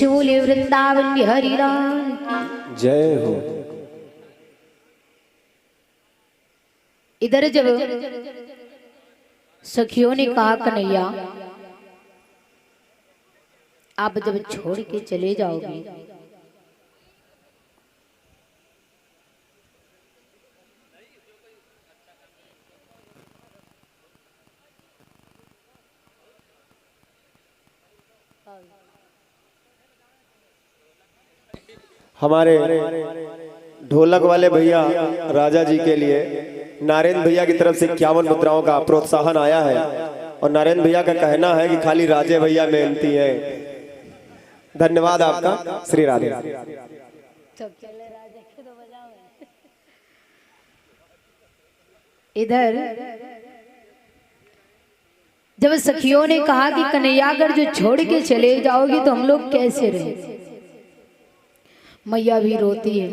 बोले वृंदावन बिहारी लाल की जय हो। इधर जब सखियों ने कहा कन्हैया आप जब छोड़ के चले जाओगे हमारे ढोलक वाले भैया राजा जी के लिए नारायण भैया की तरफ से 51 मुद्राओं का प्रोत्साहन आया है और नारायण भैया का कहना है कि खाली राजे भैया मेहनती हैं। धन्यवाद आपका। श्री राधे। इधर जब सखियों ने कहा कि कन्हैया अगर जो छोड़ के चले जाओगे तो हम लोग कैसे रहे, मैया भी रोती है।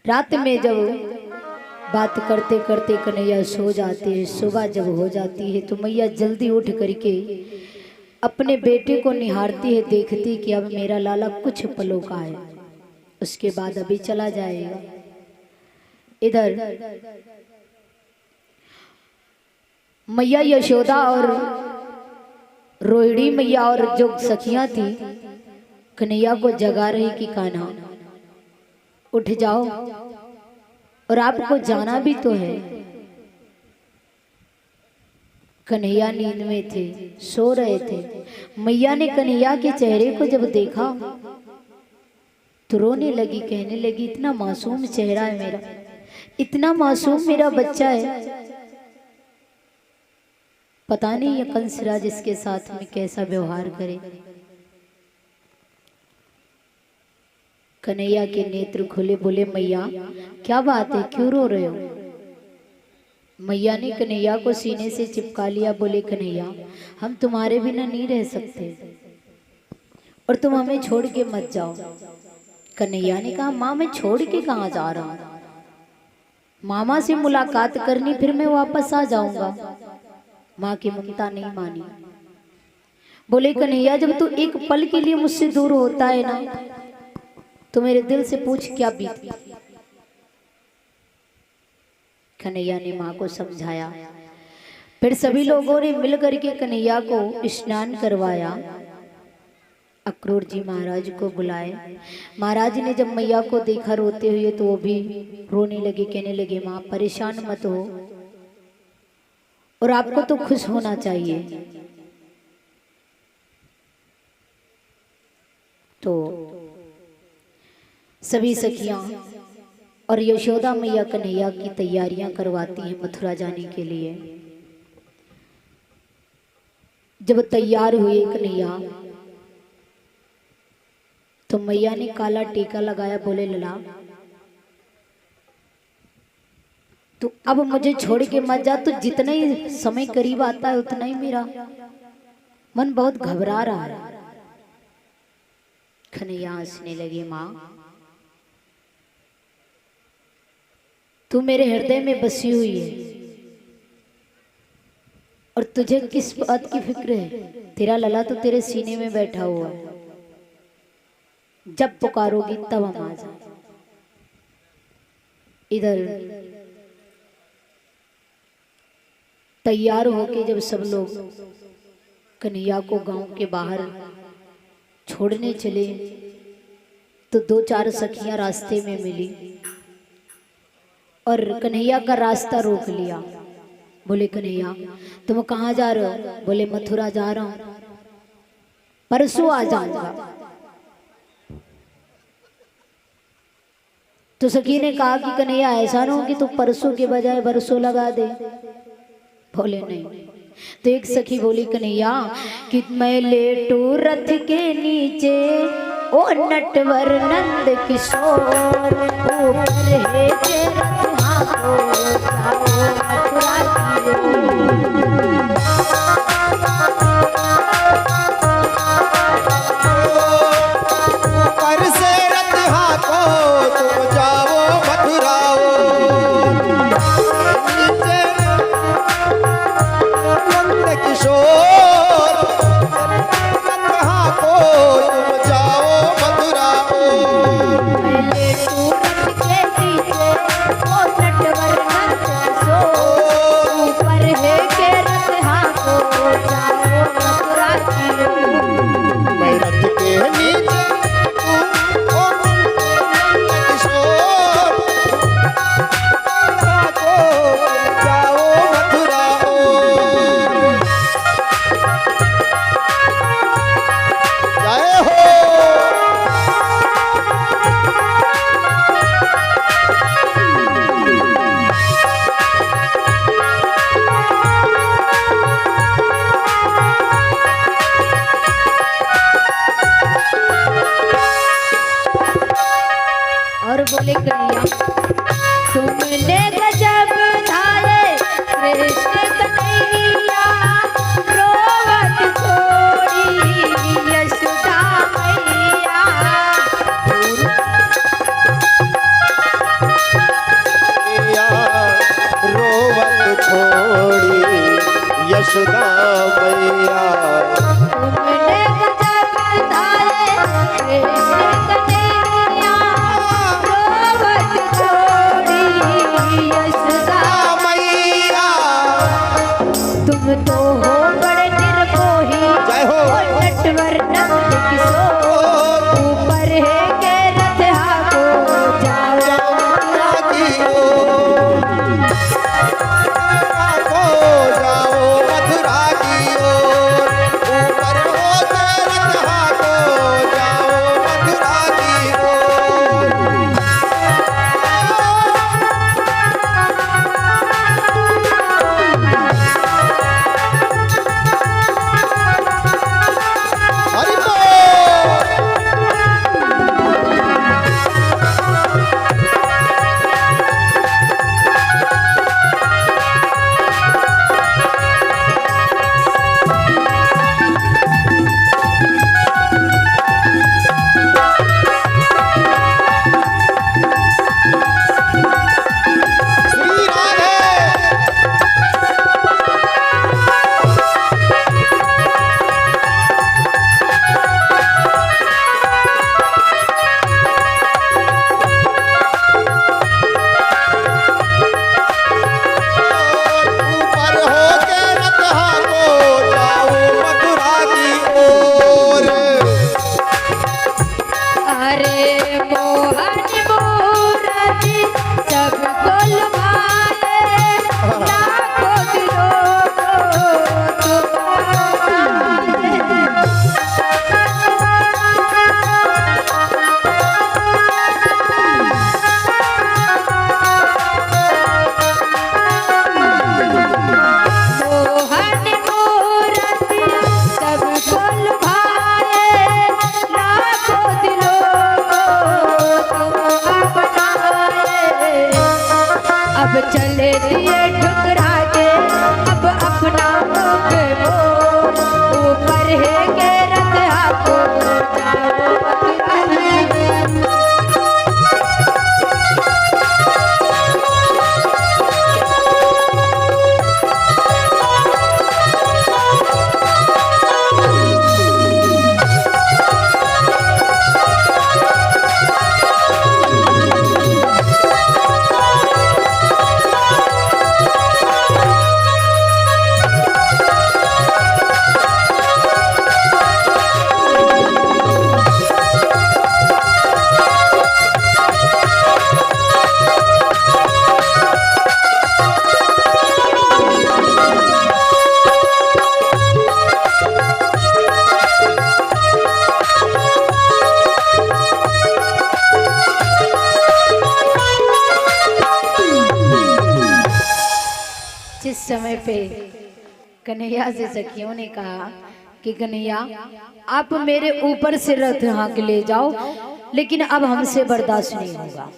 रात में जब बात करते करते कन्हैया सो जाते हैं, सुबह जब हो जाती है तो मैया जल्दी उठ करके अपने बेटे को निहारती है, देखती कि अब मेरा लाला कुछ पलों का है, उसके बाद अभी चला जाएगा। इधर मैया यशोदा और रोहिणी मैया और जो सखियां थी कन्हैया को जगा रही कि कान्हा उठ जाओ और आपको जाना भी तो है। कन्हैया नींद में थे, सो रहे थे। मैया ने कन्हैया के चेहरे को जब देखा तो रोने लगी, कहने लगी इतना मासूम चेहरा है मेरा, इतना मासूम मेरा बच्चा है, पता नहीं ये कंसराज इसके साथ में कैसा व्यवहार करे। कन्हैया के नेत्र खुले, बोले मैया क्या बात है, क्यों रो रहे हो। मैया ने कन्हैया को सीने से चिपका लिया, बोले कन्हैया हम तुम्हारे बिना नहीं रह सकते और तुम हमें छोड़ के मत जाओ। कन्हैया ने कहा माँ मैं छोड़ के कहाँ जा रहा हूँ, मामा से मुलाकात करनी, फिर मैं वापस आ जाऊंगा। माँ की ममता नहीं मानी। बोले कन्हैया जब तू एक पल के लिए मुझसे दूर होता है ना तो मेरे दिल से पूछ क्या बीती। कन्हैया ने माँ को समझाया। फिर सभी लोगों ने मिल करके कन्हैया को स्नान करवाया। अक्रूर जी महाराज को बुलाए। महाराज ने जब मैया को देखा रोते हुए तो वो भी रोने लगे, कहने लगे माँ परेशान मत हो और आपको तो खुश होना चाहिए। तो सभी सखियां और यशोदा मैया कन्हैया की तैयारियां करवाती हैं मथुरा जाने के लिए। जब तैयार हुए कन्हैया तो मैया ने काला टीका लगाया, बोले लला तो अब मुझे छोड़ के मत जा, तो जितना ही समय करीब आता है उतना ही मेरा मन बहुत घबरा रहा है। कन्हैया हंसने लगे, माँ तू मेरे हृदय में बसी हुई है और तुझे किस बात की फिक्र है, तेरा लला तो तेरे सीने में बैठा हुआ है, जब पुकारोगी तब हम आ जाए। इधर तैयार होके जब सब लोग कन्हैया को गांव के बाहर छोड़ने चले तो 2-4 सखियां रास्ते में मिली और कन्हैया का रास्ता रोक लिया। बोले कन्हैया तुम कहाँ जा रहे हो। बोले मथुरा जा रहा हूं, परसों आ जाऊंगा। तो सखी ने कहा कि कन्हैया ऐसा ना हो कि तू परसों के बजाय बरसों लगा दे। बोले नहीं। तो एक सखी बोली कन्हैया कि मैं लेटू रथ के नीचे ओ नटवर नंद किशोर, ऊपर है तेरा हाथों जाओ मथुरा की ओर। ऊपर से रथ हाथों तुम जाओ मथुरा नीचे नंद किशोर यशोदा मैया। तुमने गजब धारे कृष्ण कन्हैया, रोवत छोड़ी यशोदा मैया तुम तो हो बड़े निर्मोही, जय हो। नटवर नंद किशोर, ऊपर है के रथ हाको जाओ मथुरा की ओर, जाओ मथुरा की ओर, ऊपर हो के रथ हाको जाओ मथुरा की ओर। हरि बोल। श्री राधे। ऊपर हो के रथ हाको जाओ मथुरा की ओर। अरे मोहन मूरति सबको लुभाए, लाखों दिलों को तुम्हारे। मोहन मूरति सबको लुभाए, लाखों दिलों को तुम अपनाए। अब चले दिए ठुकरा के, अब अपना मुख मोड़, ऊपर है के रथ हाको जाओ मथुरा की ओर। जिस समय पे कन्हैया से सखियों ने कहा कि कन्हैया आप मेरे ऊपर से रथ हाँक ले जाओ, लेकिन अब हमसे बर्दाश्त नहीं होगा।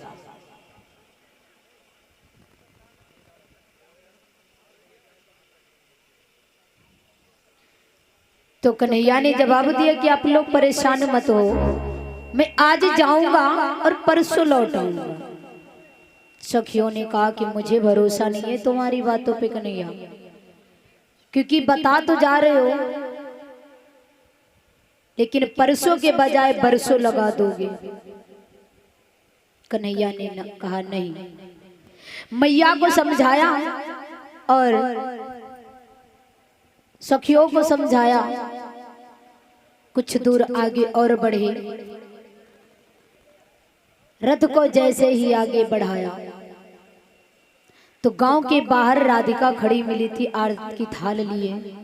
तो कन्हैया ने जवाब दिया कि आप लोग परेशान मत हो, मैं आज जाऊंगा और परसों लौट आऊंगा। सखियों ने कहा कि मुझे भरोसा नहीं है तुम्हारी बातों पे कन्हैया, क्योंकि बता तो जा रहे हो लेकिन परसों के बजाय बरसों लगा दोगे। कन्हैया ने कहा नहीं। मैया को समझाया और सखियों को समझाया, कुछ दूर आगे और बढ़े। रथ को जैसे ही आगे बढ़ाया तो गांव के बाहर राधिका खड़ी मिली थी आरती की थाल लिए।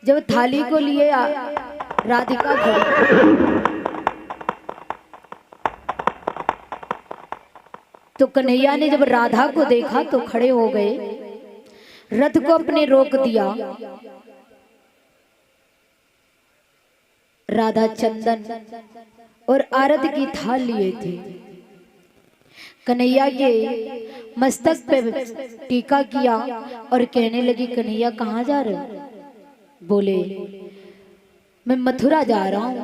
जब थाली को लिए राधिका खड़ी तो कन्हैया ने जब राधा को देखा तो खड़े हो गए, रथ को अपने रोक दिया। राधा चंदन और आरती की थाल लिए थे। कन्हैया के मस्तक पे टीका किया और कहने लगी, कन्हैया कहाँ जा रहे हो? बोले, मैं मथुरा जा रहा हूँ,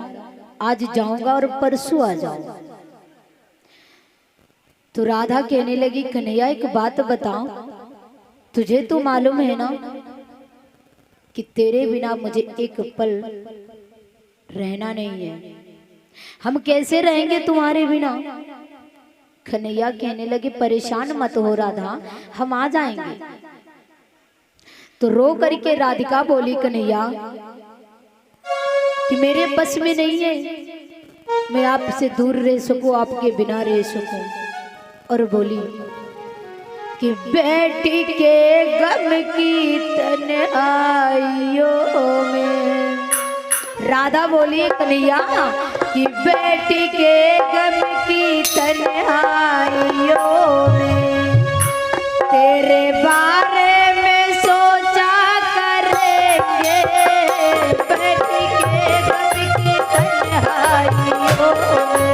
आज जाऊंगा और परसों आ जाऊंगा। तो राधा कहने लगी, कन्हैया एक बात बताओ, तुझे तो मालूम है ना कि तेरे बिना मुझे एक पल रहना नहीं है। हम कैसे रहेंगे तुम्हारे बिना? कन्हैया कहने लगे परेशान मत हो राधा, हम आ जाएंगे। तो रो करके राधिका बोली कन्हैया कि मेरे बस में नहीं है मैं आपसे दूर रह सकूं, आपके बिना रह सकूं। और बोली कि बेटी के गम की तन्हाइयों में, राधा बोली कन्हैया कि बेटी के गम की तन्हाइयों में तेरे बारे में सोचा करेंगे, बेटी के गम की तन्हाइयों में।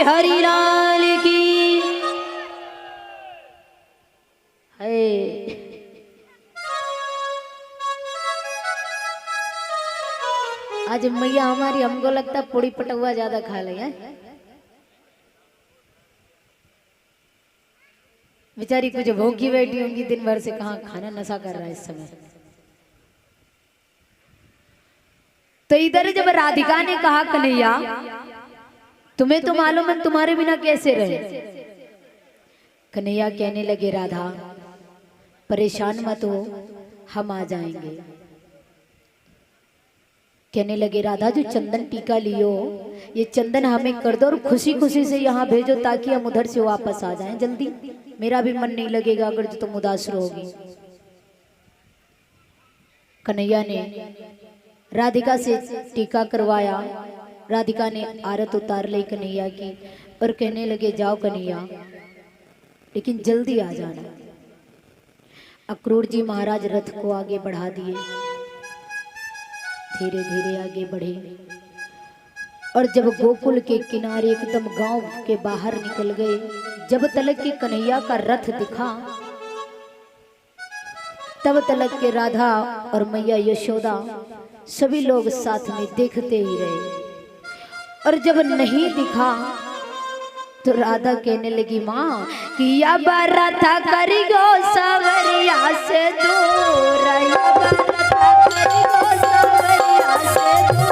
हरि लाल की है। आज मैया हमारी, हमको लगता पूड़ी पटुआ ज्यादा खा ले हैं। बेचारी कुछ भूखी बैठी होंगी दिन भर से, कहाँ खाना नशा कर रहा है इस समय। तो इधर जब राधिका ने कहा कन्हैया तुम्हें तो मालूम है तुम्हारे बिना कैसे रहे। कन्हैया कहने लगे राधा परेशान मत हो, हम आ जाएंगे। कहने लगे राधा जो चंदन टीका लियो ये चंदन हमें कर दो और खुशी खुशी से यहाँ भेजो ताकि हम उधर से वापस आ जाएं जल्दी। मेरा भी मन नहीं लगेगा अगर जो तुम उदास रहोगी। कन्हैया ने राधिका से टीका करवाया। राधिका ने आरत उतार ली कन्हैया की और कहने लगे जाओ कन्हैया लेकिन जल्दी आ जाना। अक्रूर जी महाराज रथ को आगे बढ़ा दिए, धीरे धीरे आगे बढ़े और जब गोकुल के किनारे एकदम गांव के बाहर निकल गए, जब तलक के कन्हैया का रथ दिखा तब तलक के राधा और मैया यशोदा सभी लोग साथ में देखते ही रहे। और जब नहीं दिखा तो राधा कहने लगी माँ कि या रथा करी गो सवरिया से दूर, या रथा करी गो सवरिया से दूर।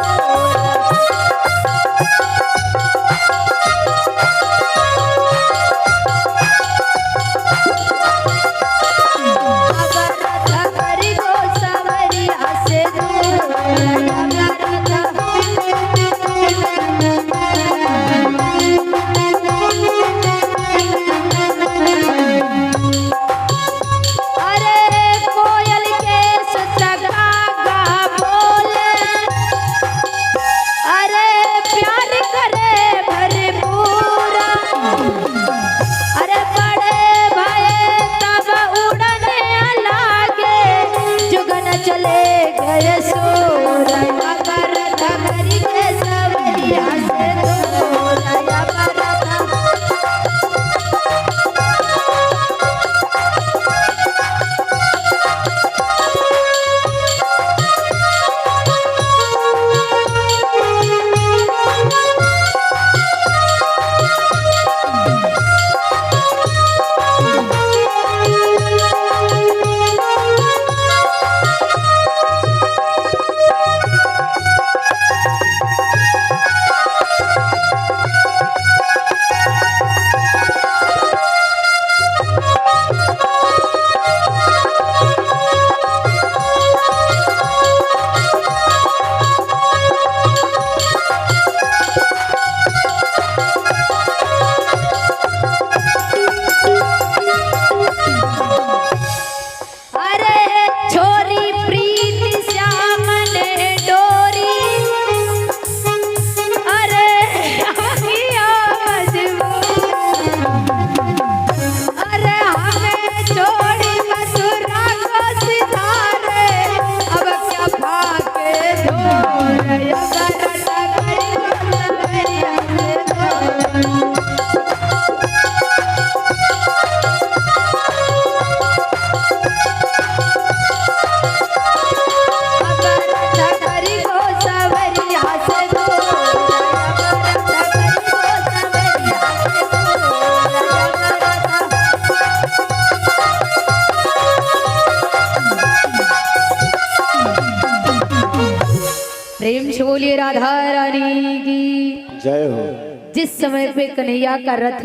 प्रेम से बोलिए राधा रानी की जय हो। जिस समय पे कन्हैया का रथ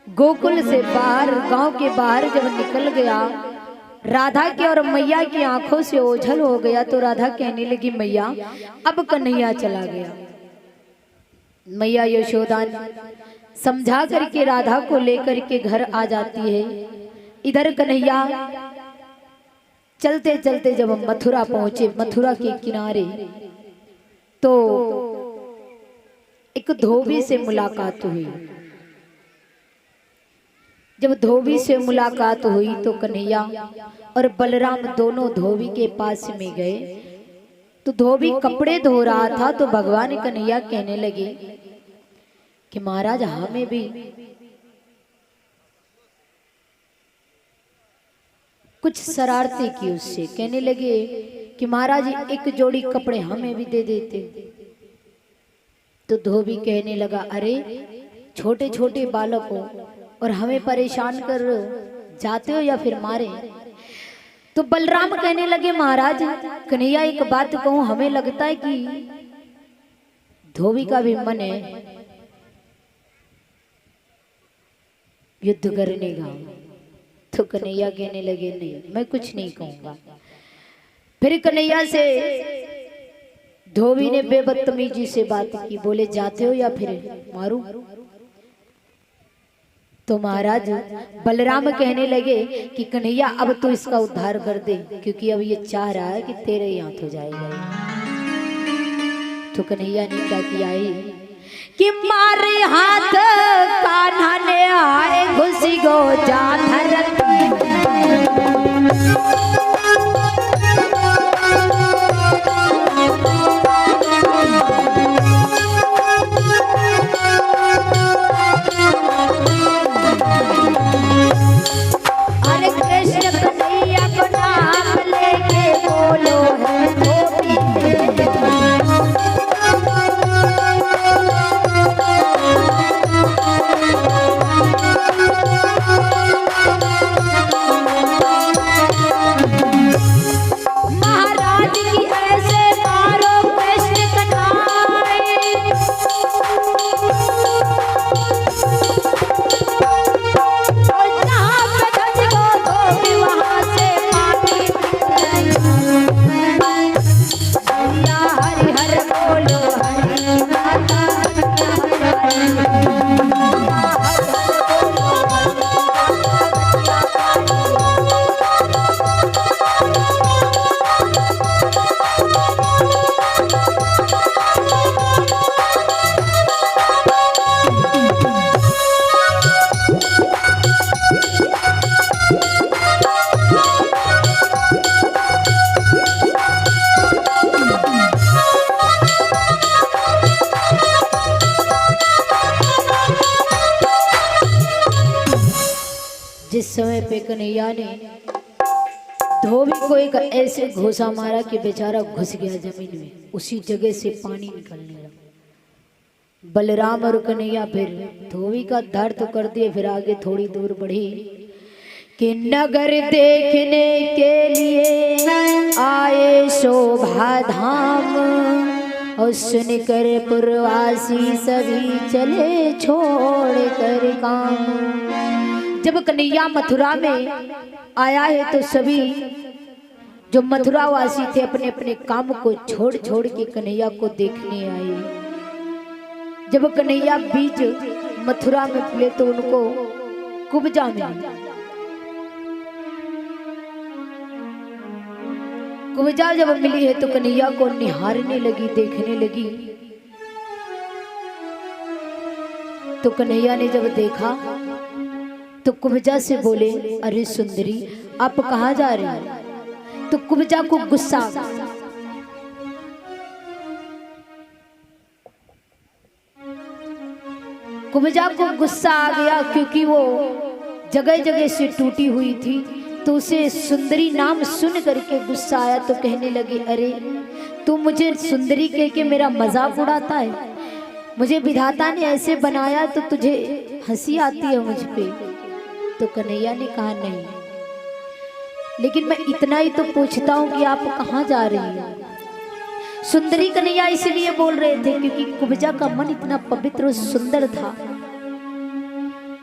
गोकुल से बाहर, गांव के बाहर जब निकल गया, राधा के और मैया की आंखों से ओझल हो गया तो राधा कहने लगी मैया अब कन्हैया चला गया। मैया यशोदा समझा करके राधा को लेकर के घर आ जाती है। इधर कन्हैया चलते चलते जब हम मथुरा पहुंचे, मथुरा के किनारे तो एक धोबी से मुलाकात हुई। जब धोबी से मुलाकात हुई तो कन्हैया और बलराम दोनों धोबी के पास में गए। तो धोबी कपड़े धो रहा था तो भगवान कन्हैया कहने लगे कि महाराज हमें भी कुछ शरारतें की उससे। कहने लगे कि महाराज एक जोड़ी कपड़े हमें भी दे देते। तो धोबी कहने लगा, अरे छोटे छोटे बालक हो और हमें परेशान कर जाते हो या फिर मारे। तो बलराम कहने लगे, महाराज कन्हैया एक बात कहूं, हमें लगता है कि धोबी का भी मन है युद्ध करने का। तो कन्हैया कहने लगे, नहीं मैं कुछ नहीं कहूंगा। फिर कन्हैया से धोबी ने बेबदतमीजी से बात की, बोले जाते हो या फिर मारूं। तो महाराज बलराम कहने लगे कि कन्हैया अब तो इसका उद्धार कर दे, क्योंकि अब ये चाह रहा है कि तेरे ही हाथ हो जाएगा। तो कन्हैया ने क्या किया है कि मारे हाथ कान्हा ने आए घुसी गो जा धरती। अरे कृष्ण कन्हैया को नाम लेके बोलो है धोबी। महाराज की ऐसे मारो कृष्ण कन्हैया। और जहाँ पे धज गो धोबी वहाँ से पानी भैया हरि हर बोलो हरि माता जिस समय पे कन्हैया ने धोबी को एक ऐसे घोसा मारा कि बेचारा घुस गया जमीन में, उसी जगह से पानी निकलने लगा। बलराम और कन्हैया फिर धोबी का उद्धार तो कर दिए, फिर आगे थोड़ी दूर बढ़ी कि नगर देखने के लिए आए शोभा धाम, और सुनकर पुरवासी सभी चले छोड़ कर काम। जब कन्हैया मथुरा में आया है तो सभी जो मथुरा वासी थे अपने अपने काम को छोड़ छोड़ के कन्हैया को देखने आए। जब कन्हैया बीच मथुरा में मिले तो उनको कुब्जा मिली। कुब्जा जब मिली है तो कन्हैया को निहारने लगी, देखने लगी। तो कन्हैया ने जब देखा तो कुब्जा से बोले, अरे सुंदरी आप कहाँ जा रही हैं? तो कुब्जा को गुस्सा आ गया। कुब्जा को गुस्सा आ गया क्योंकि वो जगह जगह से टूटी हुई थी, तो उसे सुंदरी नाम सुन करके गुस्सा आया। तो कहने लगे, अरे तू मुझे सुंदरी कह के मेरा मजाक उड़ाता है? मुझे विधाता ने ऐसे बनाया तो तुझे हंसी आती है मुझ पे? तो कन्हैया ने कहा, नहीं, लेकिन मैं इतना ही तो पूछता हूं कि आप कहाँ जा रही हैं? सुंदरी कन्हैया इसलिए बोल रहे थे क्योंकि कुब्जा का मन इतना पवित्र और सुंदर था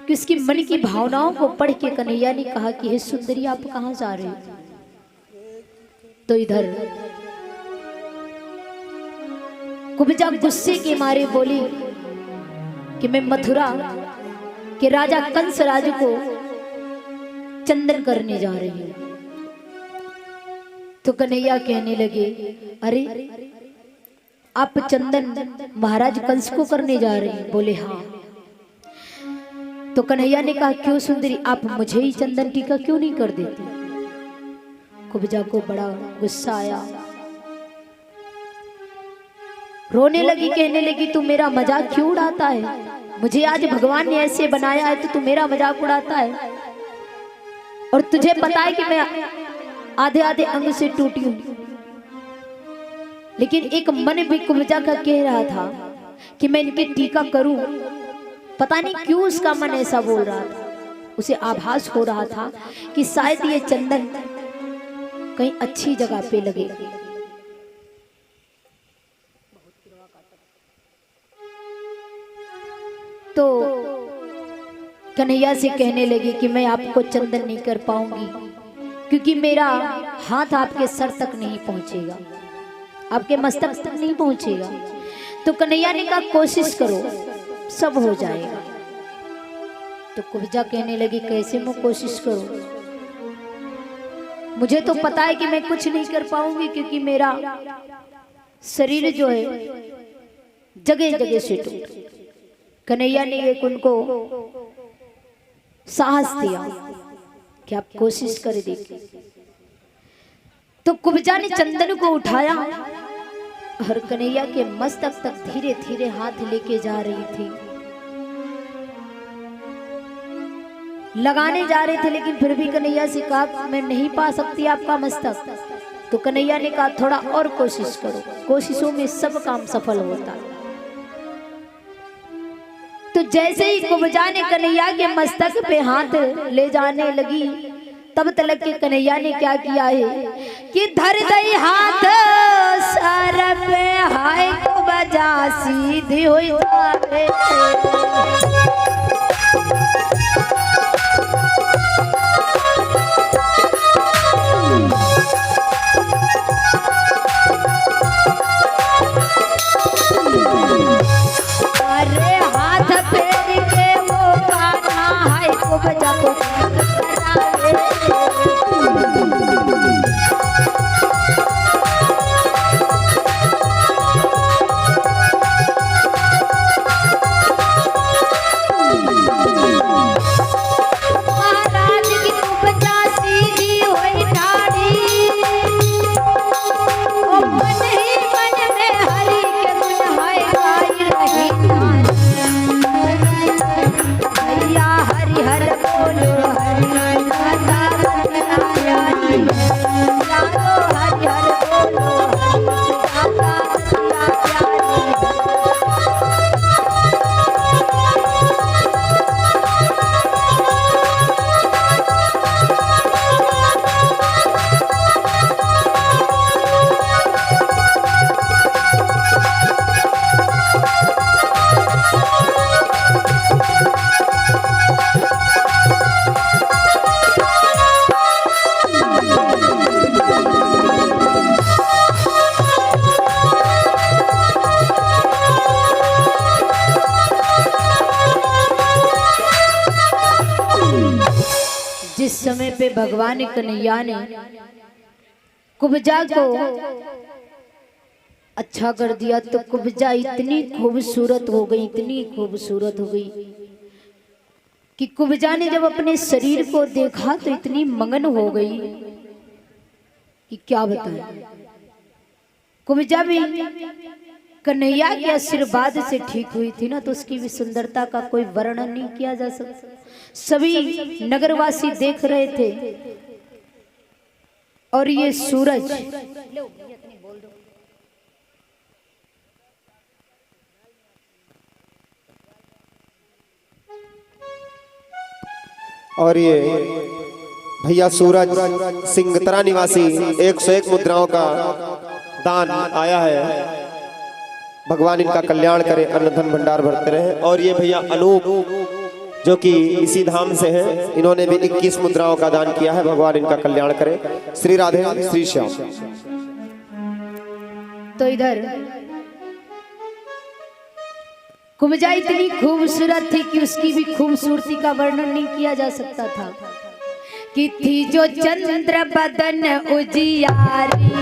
कि उसकी मन की भावनाओं को पढ़ के कन्हैया ने कहा कि हे सुंदरी आप कहाँ जा रही हो? तो इधर कुब्जा गुस्से के मारे बोली कि मैं मथुरा के राजा कंस राज को चंदन करने जा रही हूं। तो कन्हैया कहने लगे, अरे आप चंदन महाराज कंस को करने जा रहे हैं? बोले हाँ। तो कन्हैया ने कहा, क्यों सुंदरी आप मुझे ही चंदन टीका क्यों नहीं कर देती? कुब्जा को बड़ा गुस्सा आया, रोने लगी, कहने लगी तू मेरा मजाक क्यों उड़ाता है? मुझे आज भगवान ने ऐसे बनाया है तो तू मेरा मजाक उड़ाता है। और तुझे पता है कि मैं आधे आधे अंग से टूटी हूं, लेकिन एक मन भी कुब्जा का कह रहा था कि मैं इनकी टीका करूं। पता नहीं क्यों उसका मन ऐसा बोल रहा था। उसे आभास हो रहा था कि शायद ये चंदन कहीं अच्छी जगह पे लगे। तो कन्हैया से कहने लगी कि मैं आपको चंदन नहीं कर पाऊंगी, क्योंकि मेरा हाथ आपके सर तक नहीं पहुंचेगा, आपके मस्तक तक नहीं पहुंचेगा। तो कन्हैया ने कहा कोशिश करो, सब हो जाएगा। तो कुब्जा कहने लगी कैसे मैं कोशिश करूं, मुझे तो पता है कि मैं कुछ नहीं कर पाऊंगी, क्योंकि मेरा शरीर जो है जगह जगह से टूट। कन्हैया ने एक उनको साहस दिया कि आप कोशिश कर देखिए। तो कुब्जा ने चंदन को उठाया और कन्हैया के मस्तक तक धीरे धीरे हाथ लेके जा रही थी, लगाने जा रहे थे, लेकिन फिर भी कन्हैया से कहा मैं नहीं पा सकती आपका मस्तक। तो कन्हैया ने कहा थोड़ा और कोशिश करो, कोशिशों में सब काम सफल होता है। तो जैसे ही कुब्जा ने कन्हैया के मस्तक पे हाथ ले जाने लगी, तब तलक के कन्हैया ने क्या किया है कि धर दई हाथ सर पे, हाय कुब्जा सीधी हुई जाए। जिस समय पे भगवान कन्हैया ने कुब्जा को अच्छा कर दिया, तो कुब्जा इतनी खूबसूरत हो गई, इतनी खूबसूरत हो गई कि कुब्जा ने जब अपने शरीर को देखा तो इतनी मगन हो गई कि क्या बताएं। कुब्जा भी कन्हैया के आशीर्वाद से ठीक हुई थी ना, तो उसकी भी सुंदरता का कोई वर्णन नहीं किया जा सकता। सभी नगरवासी देख रहे थे और ये सूरज और ये भैया सूरज सिंगतरा निवासी 101 मुद्राओं का दान आया है। भगवान इनका कल्याण करे, अन्न धन भंडार भरते रहे। और ये भैया अनूप जो कि इसी धाम से हैं, इन्होंने भी 21 मुद्राओं का दान किया है। भगवान इनका कल्याण करे। श्री राधे श्री श्याम। तो इधर कुब्जा इतनी खूबसूरत थी कि उसकी भी खूबसूरती का वर्णन नहीं किया जा सकता था। कि थी जो चंद्र बदन उजियारी,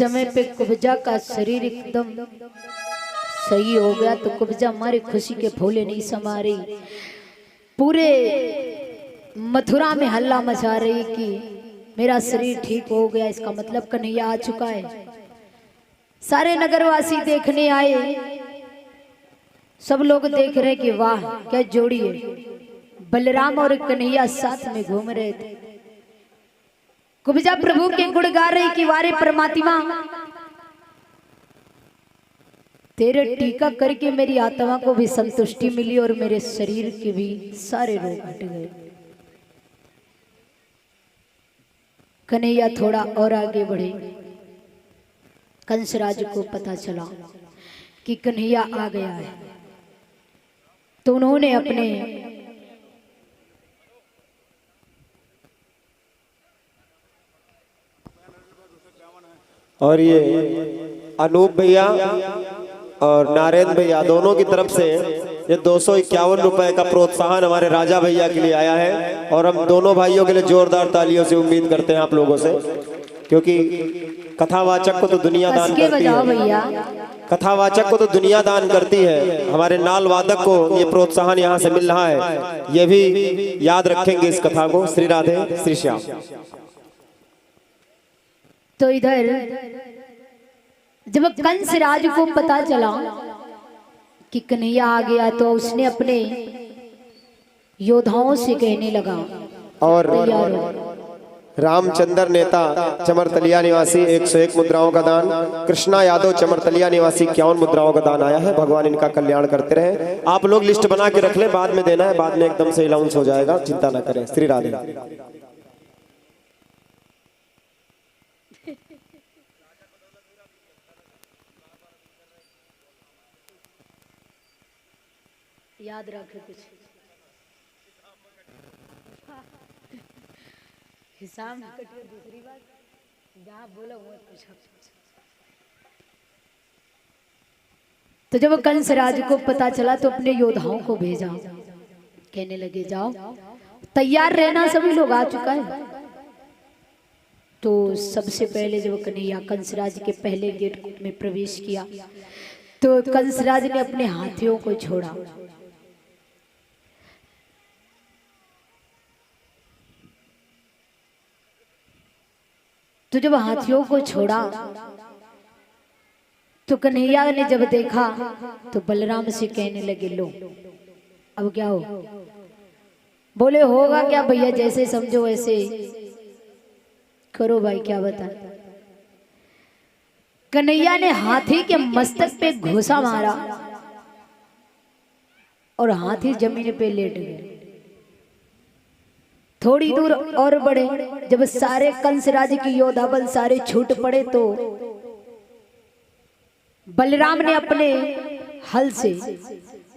समय पे कुब्जा का शरीर एकदम सही हो गया तो कुब्जा हमारी खुशी के फूले नहीं समा रही, पूरे मथुरा में हल्ला मचा रही कि मेरा शरीर ठीक हो गया, इसका मतलब कन्हैया आ चुका है। सारे नगरवासी देखने आए, सब लोग देख रहे कि वाह क्या जोड़ी है। बलराम और कन्हैया साथ में घूम रहे थे। कुब्जा प्रभु के गुण गा रही कि वारे परमात्मा, तेरे टीका करके मेरी आत्मा को भी संतुष्टि मिली और मेरे शरीर के भी सारे रोग हट गए। कन्हैया थोड़ा और आगे बढ़े, कंसराज को पता चला कि कन्हैया आ गया है, तो उन्होंने अपने और ये अनूप भैया और नारायण भैया दोनों की तरफ से ये 251 रुपए का प्रोत्साहन हमारे राजा भैया के लिए आया है। और हम दोनों भाइयों के लिए जोरदार तालियों से उम्मीद करते हैं आप लोगों से, क्योंकि कथावाचक को तो दुनिया दान करती है, कथावाचक को तो दुनिया दान करती है। हमारे नाल वादक को ये प्रोत्साहन यहाँ से मिल रहा है, ये भी याद रखेंगे इस कथा को। श्री राधे श्री श्याम। तो इधर जब कंसराज को पता चला कि कन्हैया आ गया तो उसने अपने योद्धाओं से कहने लगा, और रामचंद्र नेता चमरतलिया निवासी 101 मुद्राओं का दान, कृष्णा यादव चमरतलिया निवासी 51 मुद्राओं का दान आया है। भगवान इनका कल्याण करते रहे। आप लोग लिस्ट बना के रख लें, बाद में देना है, बाद में एकदम से अनाउंस हो जाएगा, चिंता ना करें। श्री राधे। याद रखे कुछ हिसाब में दूसरी बात जहाँ बोला वो पूछा। तो जब कंसराज को पता चला तो अपने योद्धाओं को भेजा, कहने लगे जाओ तैयार रहना, सभी लोग आ चुका है। तो सबसे पहले जब कन्हैया कंसराज के पहले गेट में प्रवेश किया तो कंसराज ने अपने हाथियों को छोड़ा। तो जब हाथियों को छोड़ा तो कन्हैया ने जब देखा तो बलराम से कहने लगे, लो अब क्या हो? बोले होगा क्या भैया, जैसे समझो वैसे करो भाई, क्या बता। कन्हैया ने हाथी के मस्तक पे घुसा मारा और हाथी जमीन पे लेट गए। थोड़ी दूर और बढ़े, जब सारे कंसराज की योद्धा बल सारे छूट पड़े तो बलराम ने अपने हल से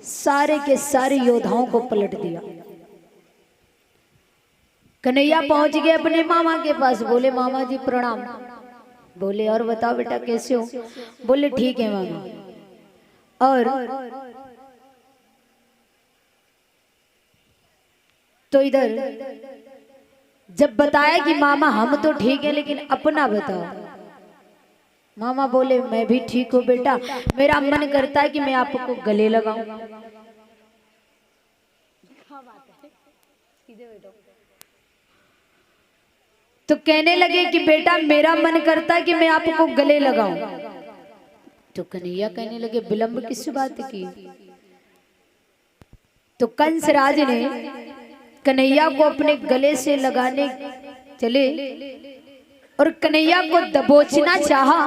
सारे के सारे योद्धाओं को पलट दिया। कन्हैया पहुंच गए अपने मामा के पास। बोले मामा जी प्रणाम। बोले और बताओ बेटा कैसे हो? बोले ठीक है मामा। और तो इधर जब बताया कि मामा हम तो ठीक है लेकिन अपना बताओ। मामा बोले मैं भी ठीक हूँ बेटा, मेरा मन करता है कि मैं आपको गले लगाऊं। तो कहने लगे कि बेटा मेरा मन करता है कि मैं आपको गले लगाऊं। तो कन्हैया कहने लगे विलंब किस बात की? तो कंसराज ने कन्हैया को अपने गले से लगाने चले और कन्हैया को दबोचना चाहा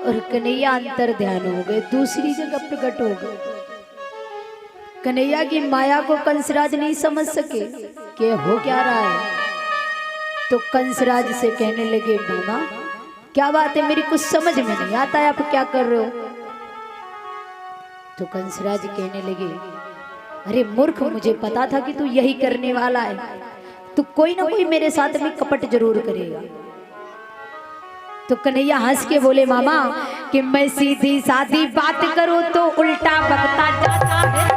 और कन्हैया अंतर ध्यान हो गए, दूसरी जगह प्रकट हो गए। कन्हैया की माया को कंसराज नहीं समझ सके कि हो क्या रहा है। तो कंसराज से कहने लगे मामा क्या बात है, मेरी कुछ समझ में नहीं आता है, आप क्या कर रहे हो? तो कंसराज कहने लगे अरे मूर्ख, मुझे पता था कि तू यही करने वाला है, तू कोई ना कोई मेरे साथ में कपट जरूर करेगा। तो कन्हैया हंस के बोले मामा कि मैं सीधी सादी बात करूं तो उल्टा बकता जाता है।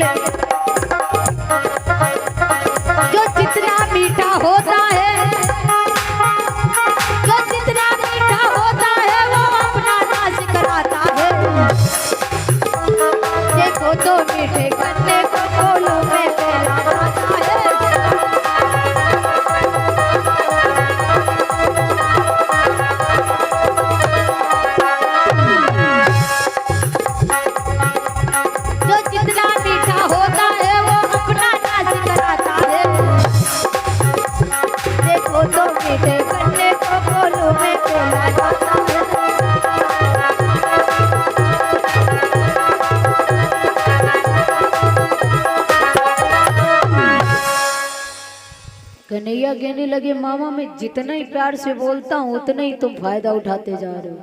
बोले जो जितना मीठा होता है, जो जितना मीठा होता है वो अपना नाश कराता है। देखो तो मीठे गन्ने को फूलों में फैलाता है। जो जितना मीठा होता है वो अपना नाश कराता है। देखो तो मीठे गन्ने को फूलों में फैलाता है। कन्हैया कहने लगे मामा मैं जितना ही प्यार से बोलता हूं उतना ही तुम फायदा उठाते जा रहे हो।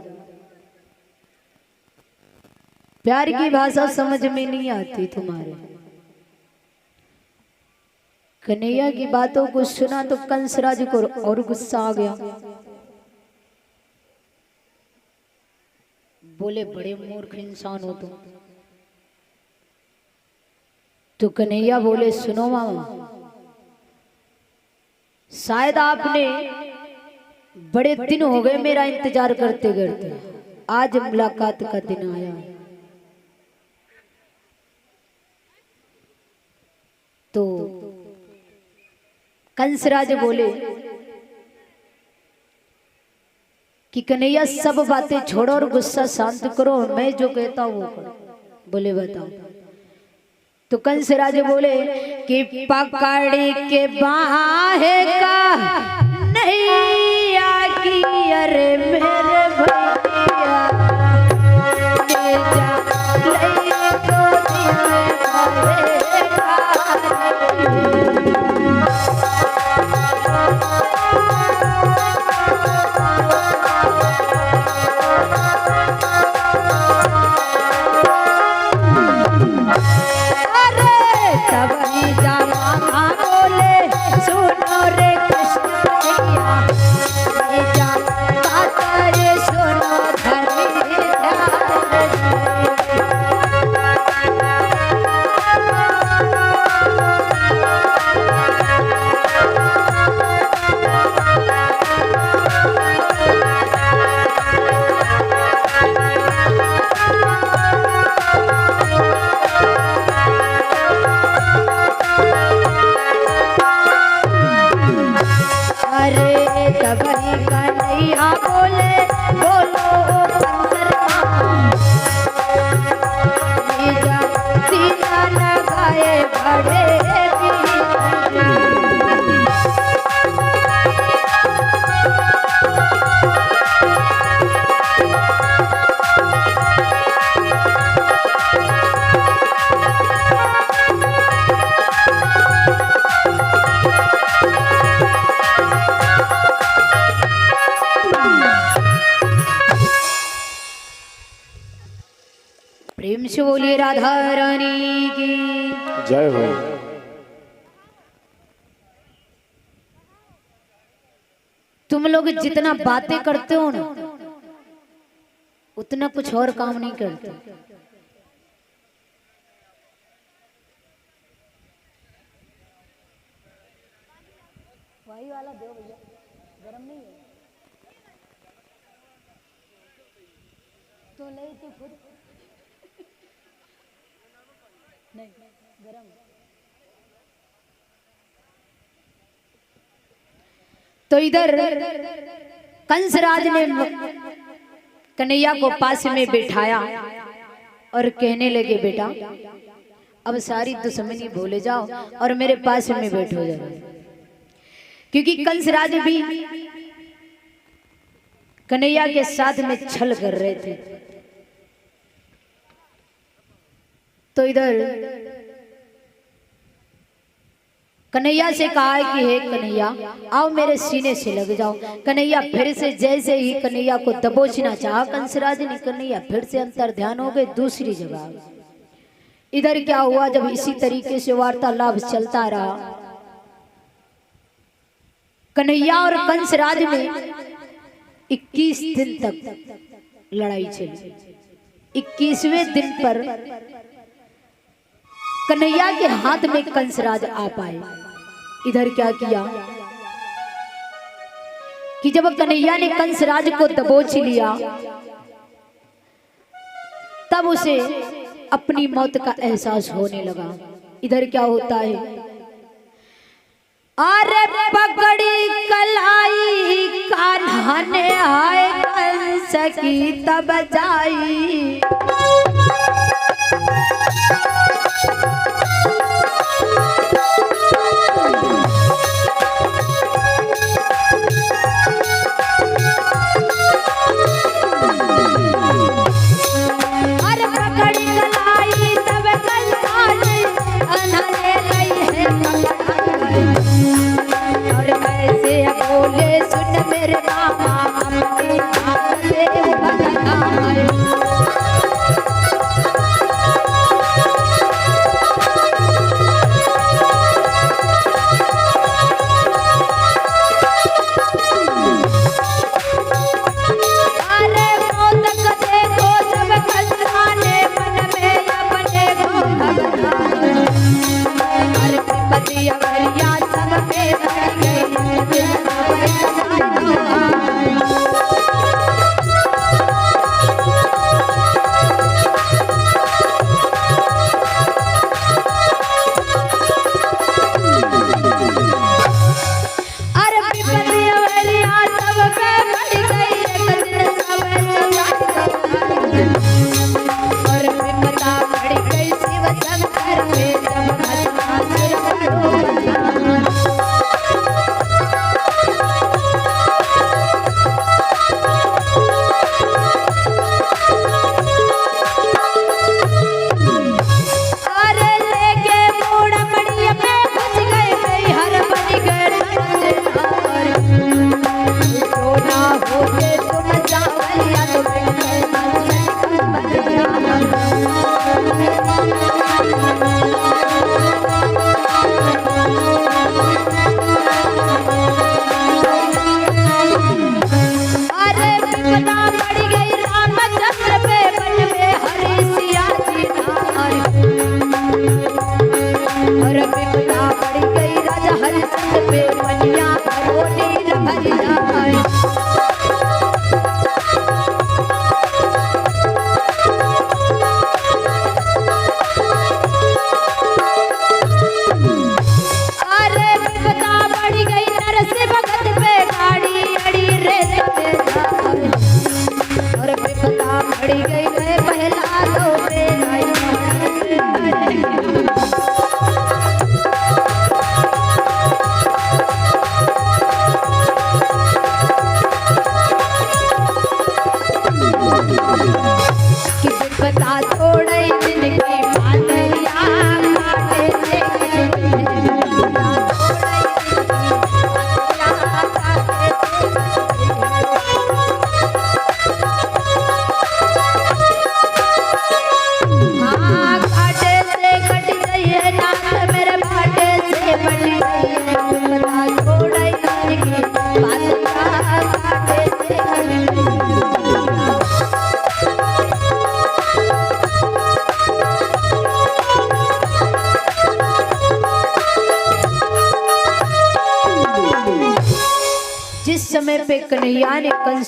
प्यार की भाषा समझ में नहीं आती तुम्हारे। कन्हैया की बातों को सुना तो कंसराज को और गुस्सा आ गया। बोले बड़े मूर्ख इंसान हो तुम। तो कन्हैया बोले सुनो मामा, शायद आपने बड़े दिन हो गए मेरा इंतजार करते करते, आज मुलाकात का दिन आया। तो कंसराज बोले कि कन्हैया सब बातें छोड़ो और गुस्सा शांत करो, मैं जो कहता हूं वो करो। बोले बताओ। तो कंसराज बोले कि पकड़ के बाहे का नहीं आकी, अरे मेरे भैया ले जा ले तो दिल भरेगा। प्रेम से बोलिए राधा रानी की जय हो। तुम लोग जितना बातें करते हो ना उतना कुछ और काम नहीं करते। वाही वाला दो भैया, गरम नहीं है तो ले तो खुद नहीं गरम। तो इधर कंसराज ने कन्हैया को पास में बिठाया और कहने लगे बेटा अब सारी दुश्मनी भूल जाओ और मेरे पास में बैठो जरा। क्योंकि कंसराज भी कन्हैया के साथ में छल कर रहे थे। तो इधर कन्हैया से कहा है कि हे कन्हैया आओ मेरे सीने से लग जाओ। कन्हैया फिर से जैसे ही कन्हैया को दबोचना चाहा कंसराज ने, कन्हैया फिर से अंतर ध्यान हो गए दूसरी जगह। इधर क्या हुआ, जब इसी तरीके से वार्तालाप चलता रहा कन्हैया और कंसराज में 21 दिन तक लड़ाई चली। 21वें दिन पर कन्हैया के हाथ में कंसराज आ पाए। इधर क्या किया कि जब कन्हैया ने कंसराज को दबोच लिया तब उसे अपनी मौत का एहसास होने लगा। इधर क्या होता है, अरे पकड़ी कलाई कान्हा ने आए कंस की तब जाई। जिस समय पे कन्हैया ने कंस